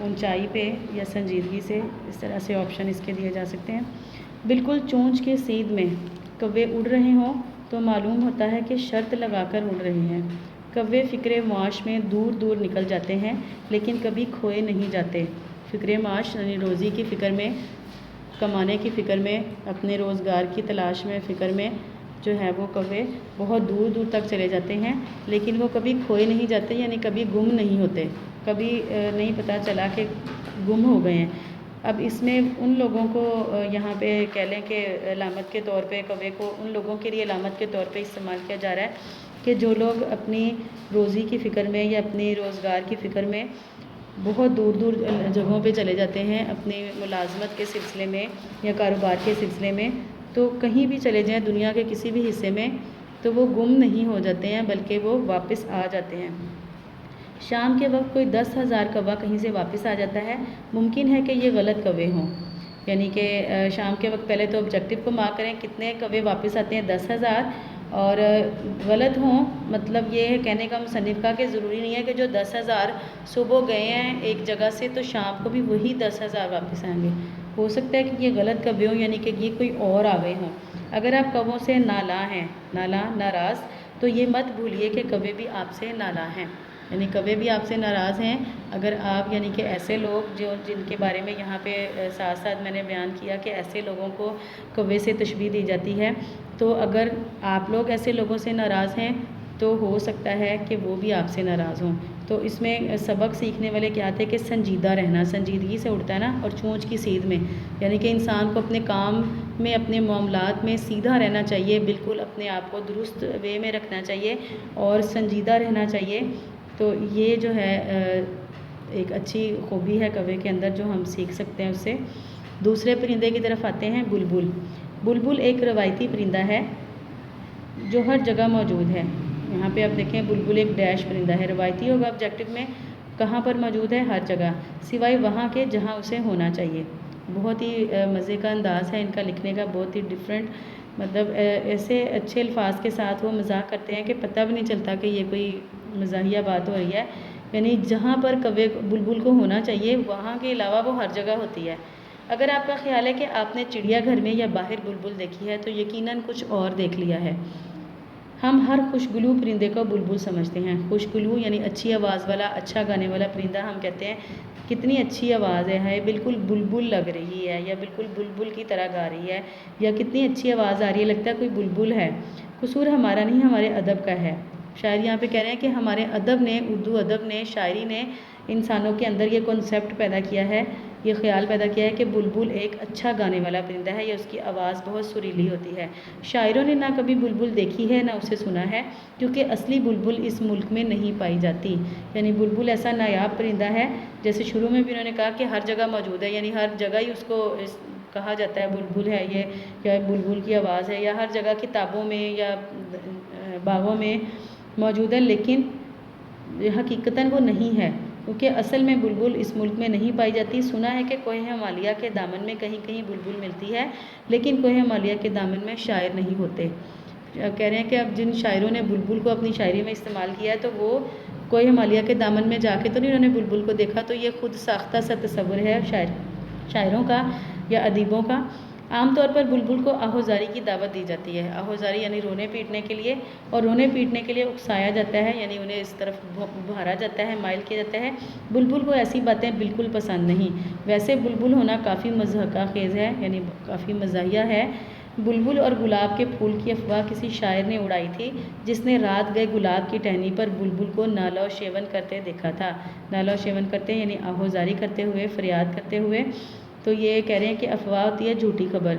اونچائی پہ یا سنجیدگی سے، اس طرح سے آپشن اس کے دیے جا سکتے ہیں۔ بالکل چونچ کے سیدھ میں کوے اڑ رہے ہوں تو معلوم ہوتا ہے کہ شرط لگا کر اڑ رہے ہیں۔ کوے فکر معاش میں دور دور نکل جاتے ہیں لیکن کبھی کھوئے نہیں جاتے۔ فکر معاش یعنی روزی کی فکر میں، کمانے کی فکر میں، اپنے روزگار کی تلاش میں، فکر میں جو ہے وہ کوے بہت دور دور تک چلے جاتے ہیں لیکن وہ کبھی کھوئے نہیں جاتے، یعنی کبھی گم نہیں ہوتے، کبھی نہیں پتہ چلا کہ گم ہو گئے ہیں۔ اب اس میں ان لوگوں کو یہاں پہ کہہ لیں کہ علامت کے طور پہ کوے کو ان لوگوں کے لیے علامت کے طور پہ استعمال کیا جا رہا ہے کہ جو لوگ اپنی روزی کی فکر میں یا اپنی روزگار کی فکر میں بہت دور دور جگہوں پہ چلے جاتے ہیں اپنی ملازمت کے سلسلے میں یا کاروبار کے سلسلے میں، تو کہیں بھی چلے جائیں دنیا کے کسی بھی حصے میں تو وہ گم نہیں ہو جاتے ہیں بلکہ وہ واپس آ جاتے ہیں۔ شام کے وقت کوئی 10,000 کوا کہیں سے واپس آ جاتا ہے، ممکن ہے کہ یہ غلط کوے ہوں، یعنی کہ شام کے وقت پہلے تو آبجیکٹیو کو مارک کریں کتنے کوے واپس آتے ہیں 10,000، اور غلط ہوں مطلب یہ ہے کہنے کا مصنف کا کہ ضروری نہیں ہے کہ جو 10,000 صبح گئے ہیں ایک جگہ سے تو شام کو بھی وہی 10,000 واپس آئیں گے، ہو سکتا ہے کہ یہ غلط کوے ہوں، یعنی کہ یہ کوئی اور آ گئے ہوں۔ اگر آپ کووں سے نالاں ہیں، نالاں ناراض، تو یہ مت بھولیے کہ کوے بھی آپ سے نالاں ہیں، یعنی کوے بھی آپ سے ناراض ہیں۔ اگر آپ یعنی کہ ایسے لوگ جن کے بارے میں یہاں پہ ساتھ ساتھ میں نے بیان کیا کہ ایسے لوگوں کو کوے سے تشبیہ دی جاتی ہے، تو اگر آپ لوگ ایسے لوگوں سے ناراض ہیں تو ہو سکتا ہے کہ وہ بھی آپ سے ناراض ہوں۔ تو اس میں سبق سیکھنے والے کیا تھے کہ سنجیدہ رہنا، سنجیدگی سے اڑتا ہے نا، اور چونچ کی سیدھ میں، یعنی کہ انسان کو اپنے کام میں اپنے معاملات میں سیدھا رہنا چاہیے، بالکل اپنے آپ کو درست وے میں رکھنا چاہیے اور سنجیدہ رہنا چاہیے۔ تو یہ جو ہے ایک اچھی خوبی ہے کوے کے اندر جو ہم سیکھ سکتے ہیں اس سے۔ دوسرے پرندے کی طرف آتے ہیں، بلبل۔ بلبل ایک روایتی پرندہ ہے جو ہر جگہ موجود ہے۔ یہاں پہ آپ دیکھیں بلبل ایک ڈیش پرندہ ہے، روایتی ہوگا آبجیکٹیو میں، کہاں پر موجود ہے؟ ہر جگہ، سوائے وہاں کے جہاں اسے ہونا چاہیے۔ بہت ہی مزے کا انداز ہے ان کا لکھنے کا، بہت ہی ڈیفرنٹ، مطلب ایسے اچھے الفاظ کے ساتھ وہ مزاح کرتے ہیں کہ پتہ بھی نہیں چلتا کہ یہ کوئی مزاحیہ بات ہو رہی ہے، یعنی جہاں پر کوے بلبل کو ہونا چاہیے وہاں کے علاوہ وہ ہر جگہ ہوتی ہے۔ اگر آپ کا خیال ہے کہ آپ نے چڑیا گھر میں یا باہر بلبل دیکھی ہے تو یقیناً کچھ اور دیکھ لیا ہے۔ ہم ہر خوشگلو پرندے کو بلبل سمجھتے ہیں۔ خوشگلو یعنی اچھی آواز والا، اچھا گانے والا پرندہ ہم کہتے ہیں کتنی اچھی آواز ہے، بالکل بلبل لگ رہی ہے یا بالکل بلبل کی طرح گا رہی ہے، یا کتنی اچھی آواز آ رہی ہے، لگتا ہے کوئی بلبل ہے۔ قصور ہمارا نہیں، ہمارے ادب کا ہے۔ شاعر یہاں پہ کہہ رہے ہیں کہ ہمارے ادب نے، اردو ادب نے، شاعری نے انسانوں کے اندر یہ کنسیپٹ پیدا کیا ہے، یہ خیال پیدا کیا ہے کہ بلبل ایک اچھا گانے والا پرندہ ہے یا اس کی آواز بہت سریلی ہوتی ہے۔ شاعروں نے نہ کبھی بلبل دیکھی ہے نہ اسے سنا ہے، کیونکہ اصلی بلبل اس ملک میں نہیں پائی جاتی، یعنی بلبل ایسا نایاب پرندہ ہے، جیسے شروع میں بھی انہوں نے کہا کہ ہر جگہ موجود ہے، یعنی ہر جگہ ہی اس کو کہا جاتا ہے بلبل ہے یہ، یا بلبل کی آواز ہے، یا ہر جگہ کتابوں میں یا باغوں میں موجود ہے، لیکن حقیقتاً وہ نہیں ہے، کیونکہ اصل میں بلبل اس ملک میں نہیں پائی جاتی۔ سنا ہے کہ کوہ ہمالیہ کے دامن میں کہیں کہیں بلبل ملتی ہے، لیکن کوہ ہمالیہ کے دامن میں شاعر نہیں ہوتے۔ کہہ رہے ہیں کہ اب جن شاعروں نے بلبل کو اپنی شاعری میں استعمال کیا ہے تو وہ کوہ ہمالیہ کے دامن میں جا کے تو نہیں انہوں نے بلبل کو دیکھا، تو یہ خود ساختہ سا تصور ہے شاعروں کا یا ادیبوں کا۔ عام طور پر بلبل کو آہوزاری کی دعوت دی جاتی ہے، آہوزاری یعنی رونے پیٹنے کے لیے، اور رونے پیٹنے کے لیے اکسایا جاتا ہے، یعنی انہیں اس طرف ابھارا جاتا ہے، مائل کیا جاتا ہے۔ بلبل کو ایسی باتیں بالکل پسند نہیں۔ ویسے بلبل ہونا کافی مضحکہ خیز ہے، یعنی کافی مزاحیہ ہے۔ بلبل اور گلاب کے پھول کی افواہ کسی شاعر نے اڑائی تھی جس نے رات گئے گلاب کی ٹہنی پر بلبل کو نالہ و شیون کرتے دیکھا تھا۔ نالہ و شیون کرتے یعنی آہوزاری کرتے ہوئے، فریاد کرتے ہوئے۔ تو یہ کہہ رہے ہیں کہ افواہ ہوتی ہے جھوٹی خبر۔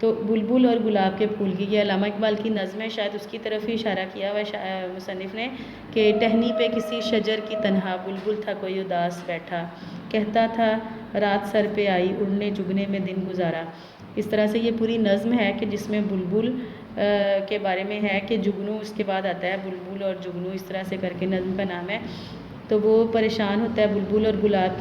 تو بلبل اور گلاب کے پھول کی، یہ علامہ اقبال کی نظم ہے، شاید اس کی طرف ہی اشارہ کیا ہوا ہے مصنف نے کہ ٹہنی پہ کسی شجر کی تنہا بلبل تھا کوئی اداس بیٹھا، کہتا تھا رات سر پہ آئی اڑنے چگنے میں دن گزارا۔ اس طرح سے یہ پوری نظم ہے کہ جس میں بلبل کے بارے میں ہے کہ جگنو اس کے بعد آتا ہے، بلبل اور جگنو اس طرح سے کر کے نظم کا نام ہے۔ تو وہ پریشان ہوتا ہے بلبل اور گلاب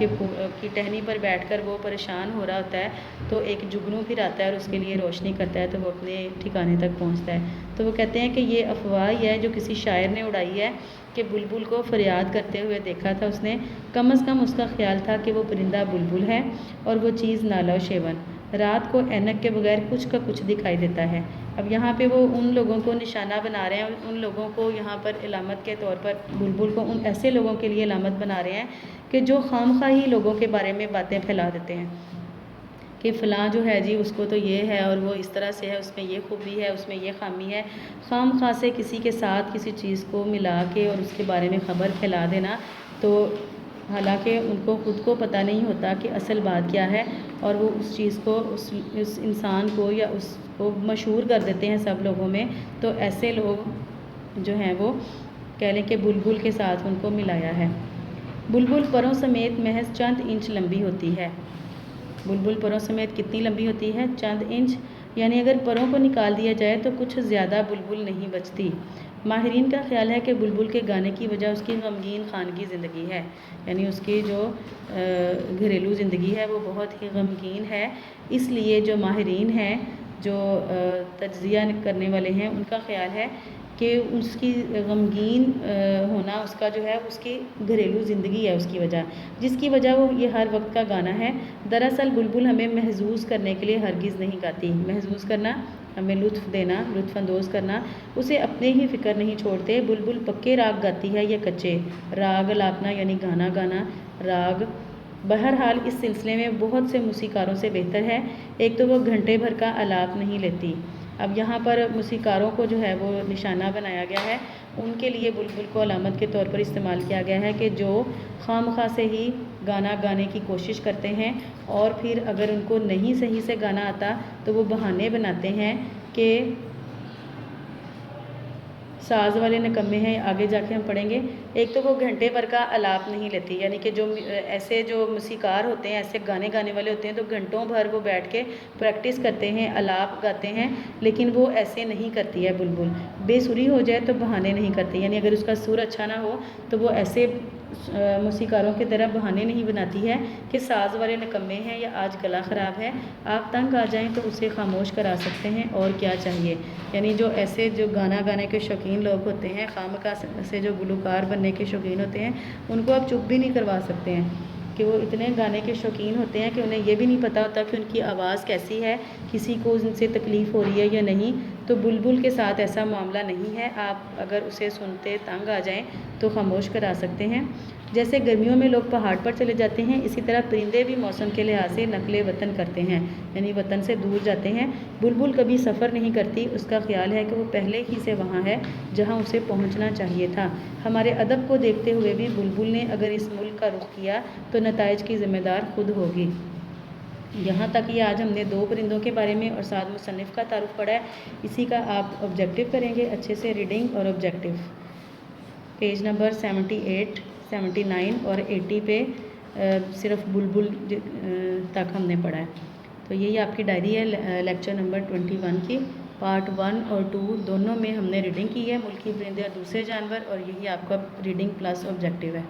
کی ٹہنی پر بیٹھ کر وہ پریشان ہو رہا ہوتا ہے، تو ایک جگنو پھر آتا ہے اور اس کے لیے روشنی کرتا ہے تو وہ اپنے ٹھکانے تک پہنچتا ہے۔ تو وہ کہتے ہیں کہ یہ افواہ ہی ہے جو کسی شاعر نے اڑائی ہے کہ بلبل کو فریاد کرتے ہوئے دیکھا تھا اس نے، کم از کم اس کا خیال تھا کہ وہ پرندہ بلبل ہے اور وہ چیز نالا و شیون، رات کو اینک کے بغیر کچھ کا کچھ دکھائی دیتا ہے۔ اب یہاں پہ وہ ان لوگوں کو نشانہ بنا رہے ہیں، ان لوگوں کو یہاں پر علامت کے طور پر بلبل کو ان ایسے لوگوں کے لیے علامت بنا رہے ہیں کہ جو خام خواہ ہی لوگوں کے بارے میں باتیں پھیلا دیتے ہیں کہ فلاں جو ہے جی اس کو تو یہ ہے اور وہ اس طرح سے ہے، اس میں یہ خوبی ہے، اس میں یہ خامی ہے، خام خواہ سے کسی کے ساتھ کسی چیز کو ملا کے اور اس کے بارے میں خبر پھیلا دینا، تو حالانکہ ان کو خود کو پتہ نہیں ہوتا کہ اصل بات کیا ہے، اور وہ اس چیز کو اس انسان کو یا اس کو مشہور کر دیتے ہیں سب لوگوں میں۔ تو ایسے لوگ جو ہیں وہ کہہ لیں کہ بلبل کے ساتھ ان کو ملایا ہے۔ بلبل پروں سمیت محض چند انچ لمبی ہوتی ہے۔ بلبل پروں سمیت کتنی لمبی ہوتی ہے؟ چند انچ، یعنی اگر پروں کو نکال دیا جائے تو کچھ زیادہ بلبل نہیں بچتی۔ ماہرین کا خیال ہے کہ بلبل کے گانے کی وجہ اس کی غمگین خانگی زندگی ہے، یعنی اس کی جو گھریلو زندگی ہے وہ بہت ہی غمگین ہے، اس لیے جو ماہرین ہیں، جو تجزیہ کرنے والے ہیں، ان کا خیال ہے کہ اس کی غمگین ہونا اس کا جو ہے اس کی گھریلو زندگی ہے اس کی وجہ، جس کی وجہ وہ یہ ہر وقت کا گانا ہے۔ دراصل بلبل ہمیں محظوظ کرنے کے لیے ہرگز نہیں گاتی۔ محظوظ کرنا، ہمیں لطف دینا، لطف اندوز کرنا، اسے اپنے ہی فکر نہیں چھوڑتے۔ بلبل پکے راگ گاتی ہے یا کچے راگ الاپنا یعنی گانا گانا راگ، بہرحال اس سلسلے میں بہت سے موسیقاروں سے بہتر ہے۔ ایک تو وہ گھنٹے بھر کا آلاپ نہیں لیتی۔ اب یہاں پر موسیقاروں کو جو ہے وہ نشانہ بنایا گیا ہے، ان کے لیے بلبل کو علامت کے طور پر استعمال کیا گیا ہے کہ جو خام خواہ سے ہی گانا گانے کی کوشش کرتے ہیں، اور پھر اگر ان کو نہیں صحیح سے گانا آتا تو وہ بہانے بناتے ہیں کہ ساز والے نکمے ہیں، آگے جا کے ہم پڑھیں گے۔ ایک تو وہ گھنٹے بھر کا آلاپ نہیں لیتی، یعنی کہ جو ایسے جو موسیقار ہوتے ہیں، ایسے گانے گانے والے ہوتے ہیں تو گھنٹوں بھر وہ بیٹھ کے پریکٹس کرتے ہیں، آلاپ گاتے ہیں، لیکن وہ ایسے نہیں کرتی ہے بلبل۔ بے سری ہو جائے تو بہانے نہیں کرتی، یعنی اگر اس کا سر اچھا نہ ہو تو وہ ایسے موسیقاروں کی طرح بہانے نہیں بناتی ہے کہ ساز والے نکمے ہیں یا آج گلا خراب ہے، آپ تنگ آ جائیں تو اسے خاموش کرا سکتے ہیں، اور کیا چاہیے۔ یعنی جو ایسے جو گانا گانے کے شوقین لوگ ہوتے ہیں، خامخواہ سے جو گلوکار بننے کے شوقین ہوتے ہیں، ان کو آپ چپ بھی نہیں کروا سکتے ہیں کہ وہ اتنے گانے کے شوقین ہوتے ہیں کہ انہیں یہ بھی نہیں پتہ ہوتا کہ ان کی آواز کیسی ہے، کسی کو ان سے تکلیف ہو رہی ہے یا نہیں۔ تو بلبل کے ساتھ ایسا معاملہ نہیں ہے، آپ اگر اسے سنتے تنگ آ جائیں تو خاموش کرا سکتے ہیں۔ جیسے گرمیوں میں لوگ پہاڑ پر چلے جاتے ہیں، اسی طرح پرندے بھی موسم کے لحاظ سے نقل وطن کرتے ہیں، یعنی وطن سے دور جاتے ہیں۔ بلبل کبھی سفر نہیں کرتی، اس کا خیال ہے کہ وہ پہلے ہی سے وہاں ہے جہاں اسے پہنچنا چاہیے تھا۔ ہمارے ادب کو دیکھتے ہوئے بھی بلبل نے اگر اس ملک کا رخ کیا تو نتائج کی ذمہ دار خود ہوگی۔ یہاں تک یہ آج ہم نے 2 پرندوں کے بارے میں اور ساتھ مصنف کا تعارف پڑھا ہے، اسی کا آپ آبجیکٹو کریں گے اچھے سے، ریڈنگ اور آبجیکٹو۔ پیج نمبر 78، 79 اور 80 پہ صرف بلبل تک ہم نے پڑھا ہے۔ تو یہی آپ کی ڈائری ہے لیکچر نمبر 21 کی، پارٹ 1 اور 2 دونوں میں ہم نے ریڈنگ کی ہے، ملکی پرندے اور دوسرے جانور، اور یہی آپ کا ریڈنگ پلس آبجیکٹو ہے۔